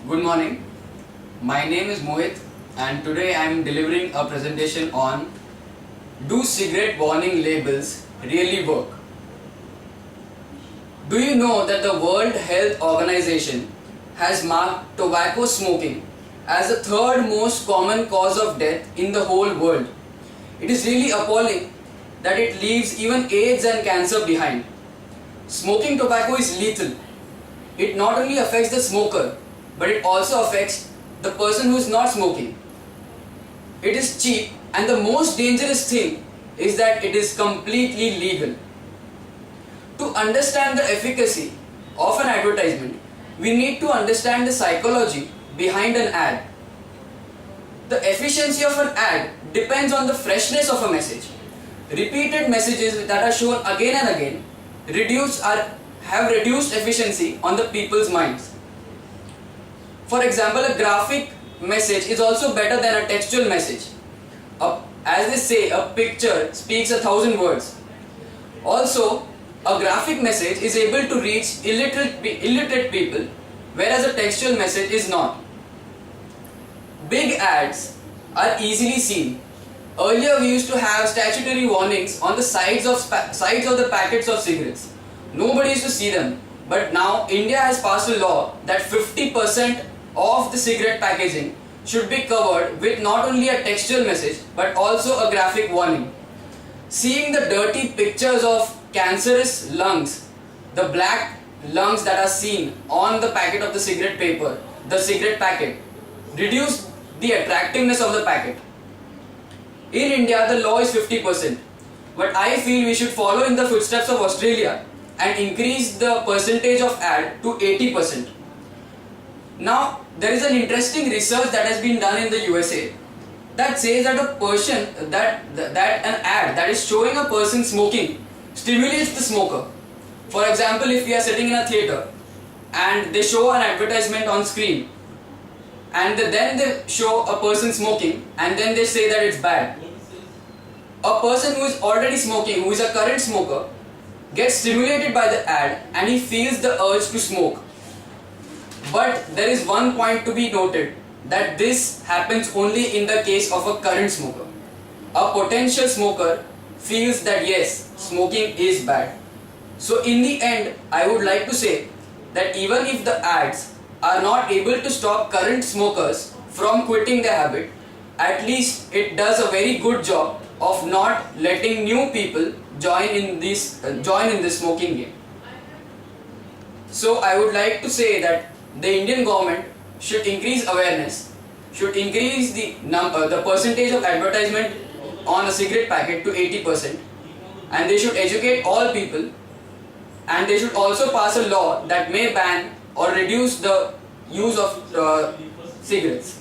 Good morning. My name is Mohit and today I am delivering a presentation on do cigarette warning labels really work? Do you know that the World Health Organization has marked tobacco smoking as the third most common cause of death in the whole world? It is really appalling that it leaves even AIDS and cancer behind. Smoking tobacco is lethal. It not only affects the smoker, but it also affects the person who is not smoking. It is cheap, and the most dangerous thing is that it is completely legal. To understand the efficacy of an advertisement, we need to understand the psychology behind an ad. The efficiency of an ad depends on the freshness of a message. Repeated messages that are shown again and again have reduced efficiency on the people's minds. For example, a graphic message is also better than a textual message. As they say, a picture speaks 1,000 words. Also, a graphic message is able to reach illiterate people, whereas a textual message is not. Big ads are easily seen. Earlier, we used to have statutory warnings on the sides of the packets of cigarettes. Nobody used to see them. But now, India has passed a law that 50% of the cigarette packaging should be covered with not only a textual message but also a graphic warning. Seeing the dirty pictures of cancerous lungs, the black lungs that are seen on the packet of the cigarette packet, reduce the attractiveness of the packet. In India, the law is 50%, but I feel we should follow in the footsteps of Australia and increase the percentage of ad to 80%. Now, there is an interesting research that has been done in the USA that says that an ad that is showing a person smoking stimulates the smoker. For example, if we are sitting in a theater and they show an advertisement on screen and then they show a person smoking and then they say that it's bad. A person who is already smoking, who is a current smoker, gets stimulated by the ad and he feels the urge to smoke. But there is one point to be noted, that this happens only in the case of a current smoker. A potential smoker feels that yes, smoking is bad. So in the end, I would like to say that even if the ads are not able to stop current smokers from quitting their habit, at least it does a very good job of not letting new people join in this smoking game. So I would like to say that the Indian government should increase awareness, should increase the percentage of advertisement on a cigarette packet to 80%, and they should educate all people, and they should also pass a law that may ban or reduce the use of cigarettes.